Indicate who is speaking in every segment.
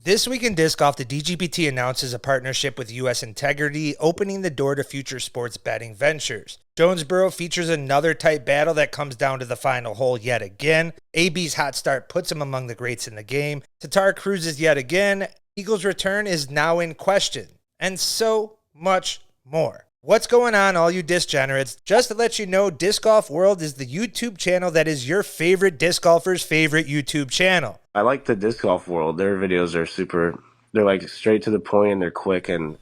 Speaker 1: This week in Disc Golf, the DGPT announces a partnership with US Integrity, opening the door to future sports betting ventures. Jonesboro features another tight battle that comes down to the final hole yet again. AB's hot start puts him among the greats in the game. Tatar cruises yet again. Eagle's return is now in question. And so much more. What's going on, all you disc generates? Just to let you know, Disc Golf World is the YouTube channel that is your favorite disc golfer's favorite YouTube channel.
Speaker 2: I like the Disc Golf World. Their videos are they're like straight to the point and they're quick, and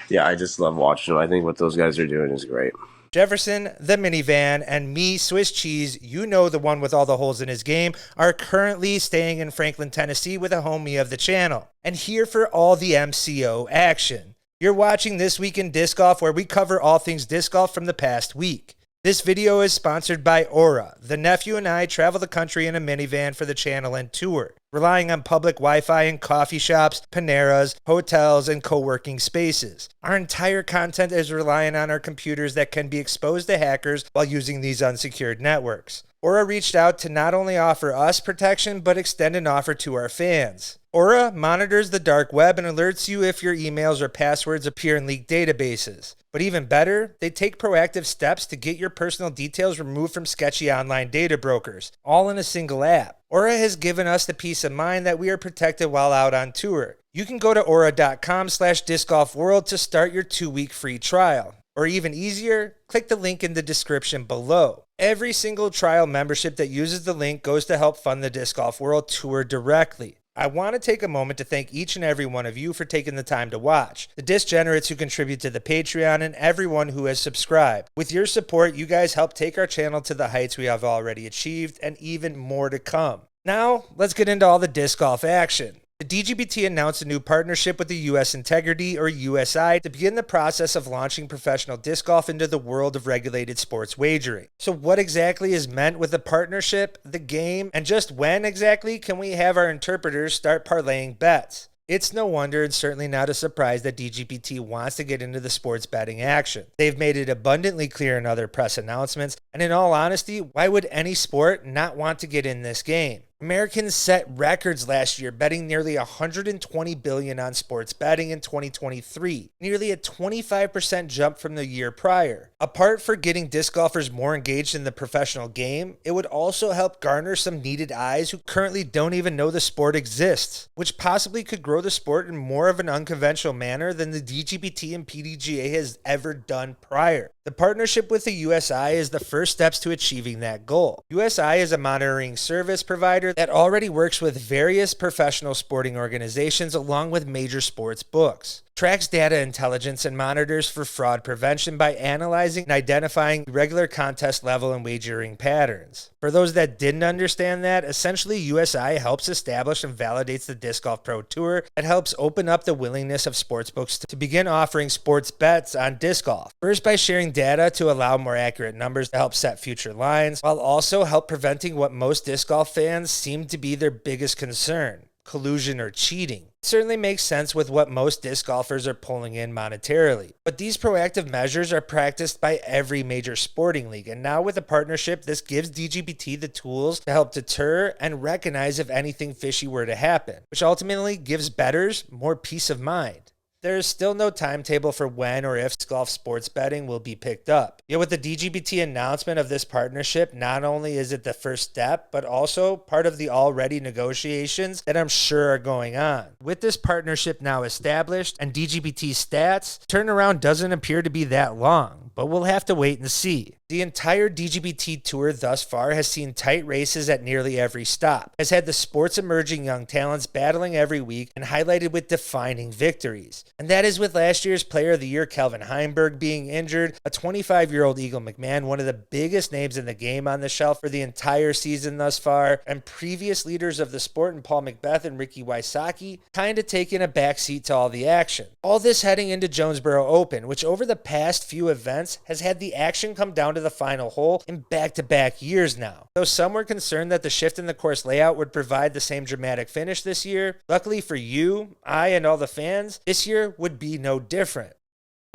Speaker 2: yeah, I just love watching them. I think what those guys are doing is great.
Speaker 1: Jefferson, the minivan, and me, Swiss Cheese, you know, the one with all the holes in his game, are currently staying in Franklin, Tennessee with a homie of the channel. And here for all the MCO action. You're watching This Week in Disc Golf, where we cover all things disc golf from the past week. This video is sponsored by Aura. The nephew and I travel the country in a minivan for the channel and tour, relying on public Wi-Fi in coffee shops, Paneras, hotels, and co-working spaces. Our entire content is relying on our computers that can be exposed to hackers while using these unsecured networks. Aura reached out to not only offer us protection, but extend an offer to our fans. Aura monitors the dark web and alerts you if your emails or passwords appear in leaked databases. But even better, they take proactive steps to get your personal details removed from sketchy online data brokers, all in a single app. Aura has given us the peace of mind that we are protected while out on tour. You can go to aura.com/discgolfworld to start your 2-week free trial. Or even easier, click the link in the description below. Every single trial membership that uses the link goes to help fund the Disc Golf World Tour directly. I want to take a moment to thank each and every one of you for taking the time to watch, the disc generates who contribute to the Patreon, and everyone who has subscribed. With your support, you guys help take our channel to the heights we have already achieved, and even more to come. Now, let's get into all the disc golf action. The DGPT announced a new partnership with the US Integrity, or USI, to begin the process of launching professional disc golf into the world of regulated sports wagering. So what exactly is meant with the partnership, the game, and just when exactly can we have our interpreters start parlaying bets? It's no wonder and certainly not a surprise that DGPT wants to get into the sports betting action. They've made it abundantly clear in other press announcements, and in all honesty, why would any sport not want to get in this game? Americans set records last year, betting nearly $120 billion on sports betting in 2023, nearly a 25% jump from the year prior. Apart from getting disc golfers more engaged in the professional game, it would also help garner some needed eyes who currently don't even know the sport exists, which possibly could grow the sport in more of an unconventional manner than the DGPT and pdga has ever done prior. The partnership with the USI is the first steps to achieving that goal. USI is a monitoring service provider that already works with various professional sporting organizations along with major sports books. Tracks data intelligence and monitors for fraud prevention by analyzing and identifying irregular contest level and wagering patterns. For those that didn't understand that, essentially USI helps establish and validates the Disc Golf Pro Tour and helps open up the willingness of sportsbooks to begin offering sports bets on disc golf. First, by sharing data to allow more accurate numbers to help set future lines, while also help preventing what most disc golf fans seem to be their biggest concern: collusion or cheating. It certainly makes sense with what most disc golfers are pulling in monetarily. But these proactive measures are practiced by every major sporting league, and now with a partnership, this gives DGPT the tools to help deter and recognize if anything fishy were to happen, which ultimately gives bettors more peace of mind. There is still no timetable for when or if golf sports betting will be picked up. Yet with the DGPT announcement of this partnership, not only is it the first step, but also part of the already negotiations that I'm sure are going on. With this partnership now established and DGPT stats, turnaround doesn't appear to be that long, but we'll have to wait and see. The entire DGPT tour thus far has seen tight races at nearly every stop, has had the sport's emerging young talents battling every week and highlighted with defining victories. And that is with last year's Player of the Year Calvin Heimberg being injured, a 25-year-old Eagle McMahon, one of the biggest names in the game, on the shelf for the entire season thus far, and previous leaders of the sport in Paul McBeth and Ricky Wysocki kind of taking a backseat to all the action. All this heading into Jonesboro Open, which over the past few events has had the action come down to the final hole in back-to-back years now. Though some were concerned that the shift in the course layout would provide the same dramatic finish this year, luckily for you, I, and all the fans, this year would be no different.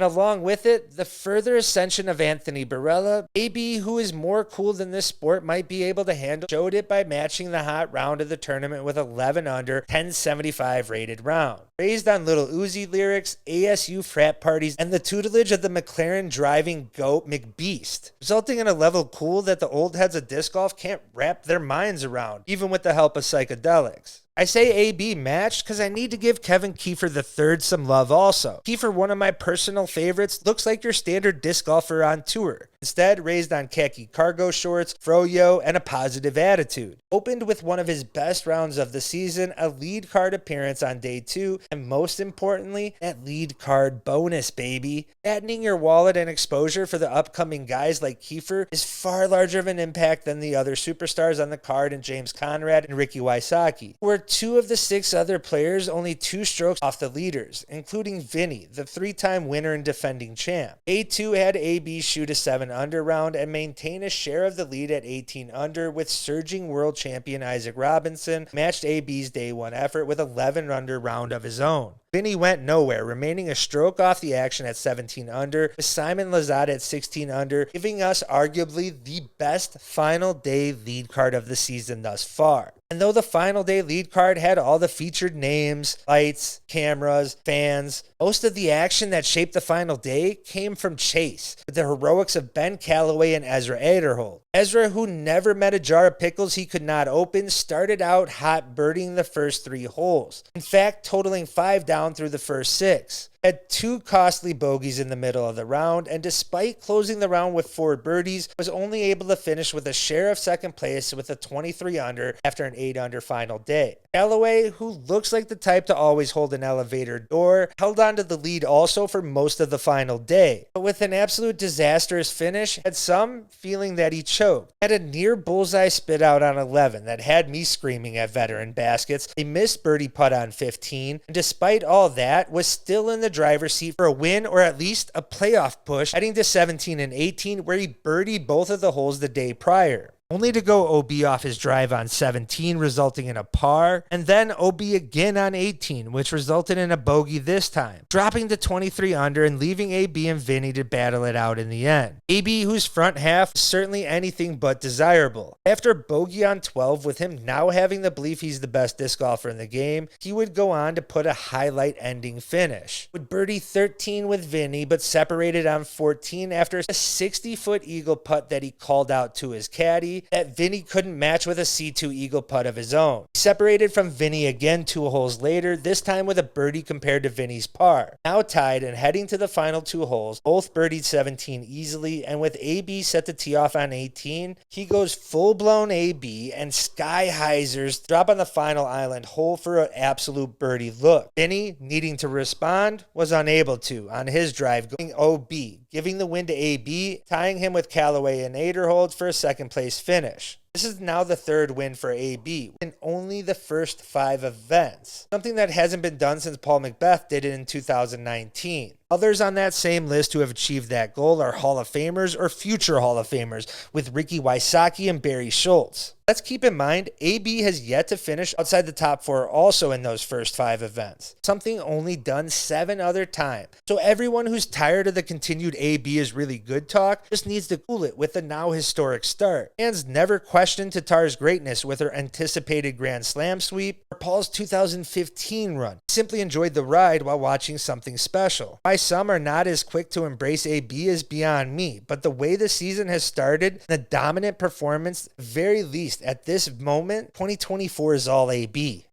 Speaker 1: And along with it, the further ascension of Anthony Barella, AB, who is more cool than this sport might be able to handle, showed it by matching the hot round of the tournament with 11 under, 1075 rated round. Raised on Little Uzi lyrics, ASU frat parties, and the tutelage of the McLaren driving GOAT McBeast, resulting in a level cool that the old heads of disc golf can't wrap their minds around, even with the help of psychedelics. I say AB matched because I need to give Kevin Kiefer III some love also. Kiefer, one of my personal favorites, looks like your standard disc golfer on tour. Instead, raised on khaki cargo shorts, froyo, and a positive attitude. Opened with one of his best rounds of the season, a lead card appearance on day 2, and most importantly, that lead card bonus, baby. Fattening your wallet and exposure for the upcoming guys like Kiefer is far larger of an impact than the other superstars on the card in James Conrad and Ricky Wysocki, who are 2 of the 6 other players only 2 strokes off the leaders, including Vinny, the 3-time winner and defending champ. Day 2 had AB shoot a 7 under round and maintain a share of the lead at 18 under, with surging world champion Isaac Robinson matched AB's day 1 effort with 11 under round of his own. Vinny went nowhere, remaining a stroke off the action at 17 under, with Simon Lazada at 16 under, giving us arguably the best final day lead card of the season thus far. And though the final day lead card had all the featured names, lights, cameras, fans, most of the action that shaped the final day came from Chase, with the heroics of Ben Calloway and Ezra Aderhold. Ezra, who never met a jar of pickles he could not open, started out hot, birdieing the first 3 holes. In fact, totaling 5 down through the first 6. Had 2 costly bogeys in the middle of the round, and despite closing the round with 4 birdies, was only able to finish with a share of second place with a 23 under after an 8 under final day. Callaway, who looks like the type to always hold an elevator door, held on to the lead also for most of the final day, but with an absolute disastrous finish, had some feeling that he choked. Had a near bullseye spit out on 11 that had me screaming at veteran baskets, a missed birdie putt on 15, and despite all that, was still in the driver's seat for a win or at least a playoff push heading to 17 and 18, where he birdied both of the holes the day prior, only to go OB off his drive on 17, resulting in a par, and then OB again on 18, which resulted in a bogey this time, dropping to 23 under and leaving AB and Vinny to battle it out in the end. AB, whose front half was certainly anything but desirable. After bogey on 12, with him now having the belief he's the best disc golfer in the game, he would go on to put a highlight ending finish. Would birdie 13 with Vinny, but separated on 14 after a 60-foot eagle putt that he called out to his caddy, that Vinny couldn't match with a C2 eagle putt of his own. He separated from Vinny again 2 holes later, this time with a birdie compared to Vinny's par. Now tied and heading to the final 2 holes, both birdied 17 easily, and with AB set to tee off on 18, he goes full-blown AB and sky hyzers drop on the final island hole for an absolute birdie look. Vinny, needing to respond, was unable to on his drive, going OB, giving the win to AB, tying him with Callaway and Aderhold for a second place finish. This is now the 3rd win for AB in only the first 5 events, something that hasn't been done since Paul McBeth did it in 2019. Others on that same list who have achieved that goal are Hall of Famers or future Hall of Famers, with Ricky Wysocki and Barry Schultz. Let's keep in mind, AB has yet to finish outside the top 4 also in those first 5 events, something only done 7 other times. So everyone who's tired of the continued AB is really good talk just needs to cool it with the now historic start. Fans never questioned Tatar's greatness with her anticipated Grand Slam sweep or Paul's 2015 run. Simply enjoyed the ride while watching something special. Why some are not as quick to embrace AB is beyond me, but the way the season has started, the dominant performance, very least at this moment, 2024 is all AB.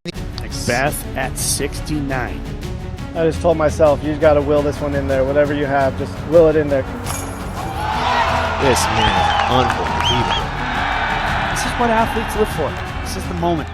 Speaker 3: Beth at 69.
Speaker 4: I just told myself, you got to will this one in there. Whatever you have, just will it in there.
Speaker 3: This man is unbelievable. This is what athletes live for. This is the moment.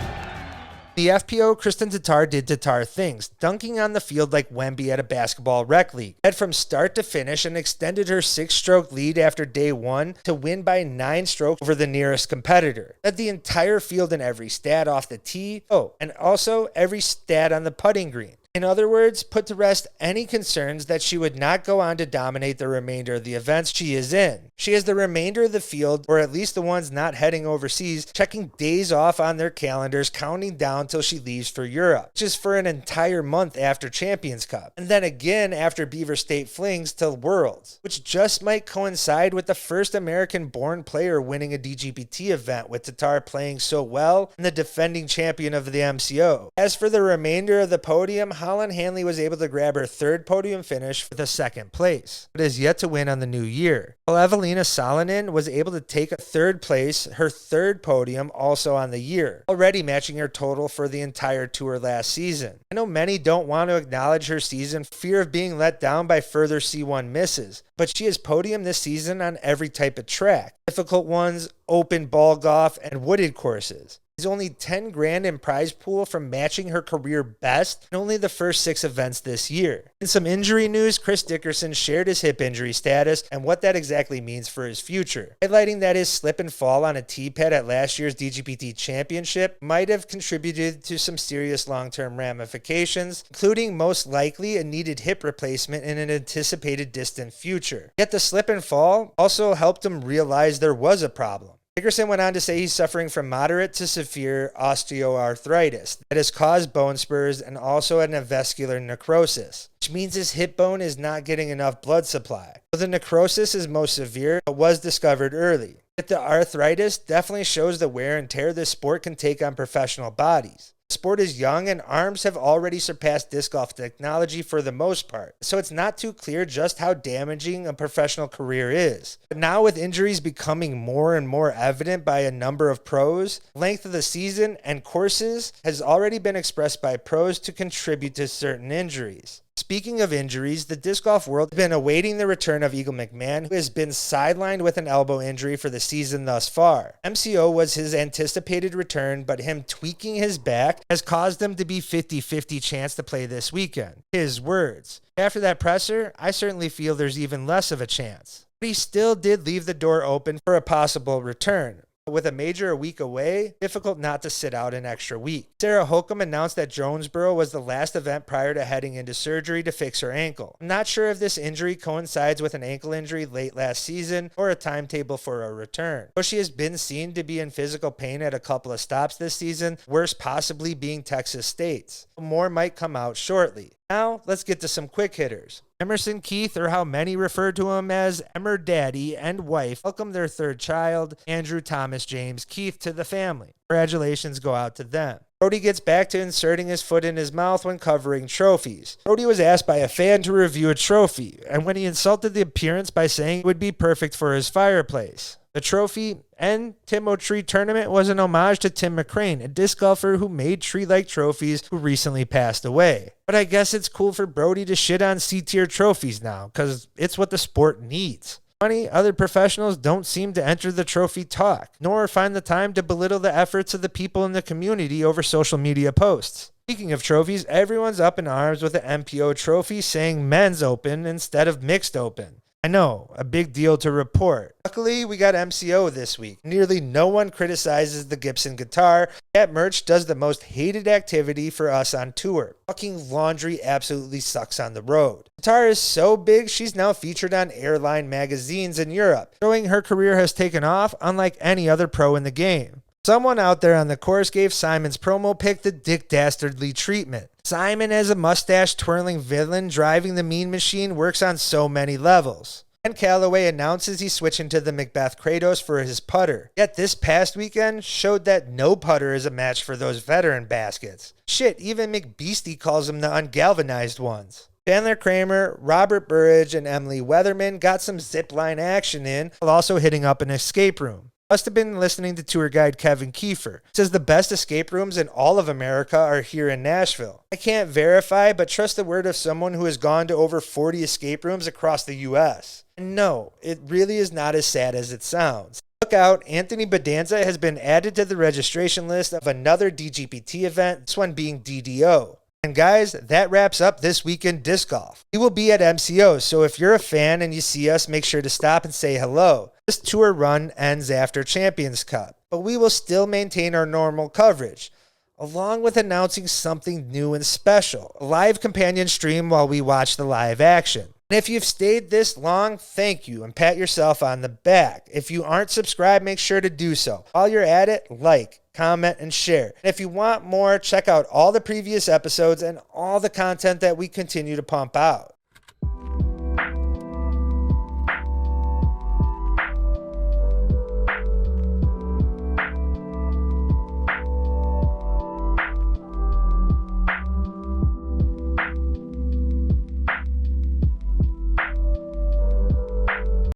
Speaker 1: The FPO, Kristen Tatar did Tatar things, dunking on the field like Wemby at a basketball rec league. Led from start to finish and extended her 6-stroke lead after day 1 to win by 9 strokes over the nearest competitor. Led the entire field in every stat off the tee, and also every stat on the putting green. In other words, put to rest any concerns that she would not go on to dominate the remainder of the events she is in. She has the remainder of the field, or at least the ones not heading overseas, checking days off on their calendars, counting down till she leaves for Europe, which is for an entire month after Champions Cup, and then again after Beaver State Flings to Worlds, which just might coincide with the first American-born player winning a DGPT event, with Tatar playing so well and the defending champion of the MCO. As for the remainder of the podium, Holland Hanley was able to grab her third podium finish with a second place, but is yet to win on the new year. While Evelina Salonen was able to take a third place, her third podium also on the year, already matching her total for the entire tour last season. I know many don't want to acknowledge her season for fear of being let down by further C1 misses, but she has podiumed this season on every type of track, difficult ones, open ball golf, and wooded courses. She's only 10 grand in prize pool from matching her career best in only the first 6 events this year. In some injury news, Chris Dickerson shared his hip injury status and what that exactly means for his future, highlighting that his slip and fall on a tee pad at last year's DGPT Championship might have contributed to some serious long-term ramifications, including most likely a needed hip replacement in an anticipated distant future. Yet the slip and fall also helped him realize there was a problem. Dickerson went on to say he's suffering from moderate to severe osteoarthritis that has caused bone spurs and also an avascular necrosis, which means his hip bone is not getting enough blood supply. So the necrosis is most severe, but was discovered early. Yet the arthritis definitely shows the wear and tear this sport can take on professional bodies. The sport is young and arms have already surpassed disc golf technology for the most part, so it's not too clear just how damaging a professional career is. But now with injuries becoming more and more evident by a number of pros, length of the season and courses has already been expressed by pros to contribute to certain injuries. Speaking of injuries, the disc golf world has been awaiting the return of Eagle McMahon, who has been sidelined with an elbow injury for the season thus far. MCO was his anticipated return, but him tweaking his back has caused him to be 50-50 chance to play this weekend. His words. After that presser, I certainly feel there's even less of a chance. But he still did leave the door open for a possible return. With a major a week away, difficult not to sit out an extra week. Sarah Holcomb announced that Jonesboro was the last event prior to heading into surgery to fix her ankle. I'm not sure if this injury coincides with an ankle injury late last season or a timetable for a return. Though she has been seen to be in physical pain at a couple of stops this season, worst possibly being Texas State's. More might come out shortly. Now, let's get to some quick hitters. Emerson Keith, or how many refer to him as Emmer Daddy, and wife welcomed their third child, Andrew Thomas James Keith, to the family. Congratulations go out to them. Brody gets back to inserting his foot in his mouth when covering trophies. Brody was asked by a fan to review a trophy, and when he insulted the appearance by saying it would be perfect for his fireplace. The trophy and Timo Tree tournament was an homage to Tim McCrane, a disc golfer who made tree-like trophies who recently passed away. But I guess it's cool for Brody to shit on C-tier trophies now, because it's what the sport needs. Funny, other professionals don't seem to enter the trophy talk, nor find the time to belittle the efforts of the people in the community over social media posts. Speaking of trophies, everyone's up in arms with the MPO trophy saying Men's Open instead of Mixed Open. I know, a big deal to report. Luckily, we got MCO this week. Nearly no one criticizes the Gibson guitar. That merch does the most hated activity for us on tour. Fucking laundry absolutely sucks on the road. Guitar is so big, she's now featured on airline magazines in Europe, showing her career has taken off unlike any other pro in the game. Someone out there on the course gave Simon's promo pic the Dick Dastardly treatment. Simon, as a mustache-twirling villain driving the mean machine, works on so many levels. And Callaway announces he's switching to the Macbeth Kratos for his putter. Yet this past weekend showed that no putter is a match for those veteran baskets. Shit, even McBeastie calls them the ungalvanized ones. Chandler Kramer, Robert Burridge, and Emily Weatherman got some zipline action in while also hitting up an escape room. Must have been listening to tour guide Kevin Kiefer. Says the best escape rooms in all of America are here in Nashville. I can't verify, but trust the word of someone who has gone to over 40 escape rooms across the U.S. And no, it really is not as sad as it sounds. Look out, Anthony Bedanza has been added to the registration list of another DGPT event, this one being DDO. And guys, that wraps up this weekend disc golf. We will be at MCO, so if you're a fan and you see us, make sure to stop and say hello. This tour run ends after Champions Cup, but we will still maintain our normal coverage. along with announcing something new and special, a live companion stream while we watch the live action. And if you've stayed this long, thank you, and pat yourself on the back. If you aren't subscribed, make sure to do so. While you're at it, like, comment, and share. And if you want more, check out all the previous episodes and all the content that we continue to pump out.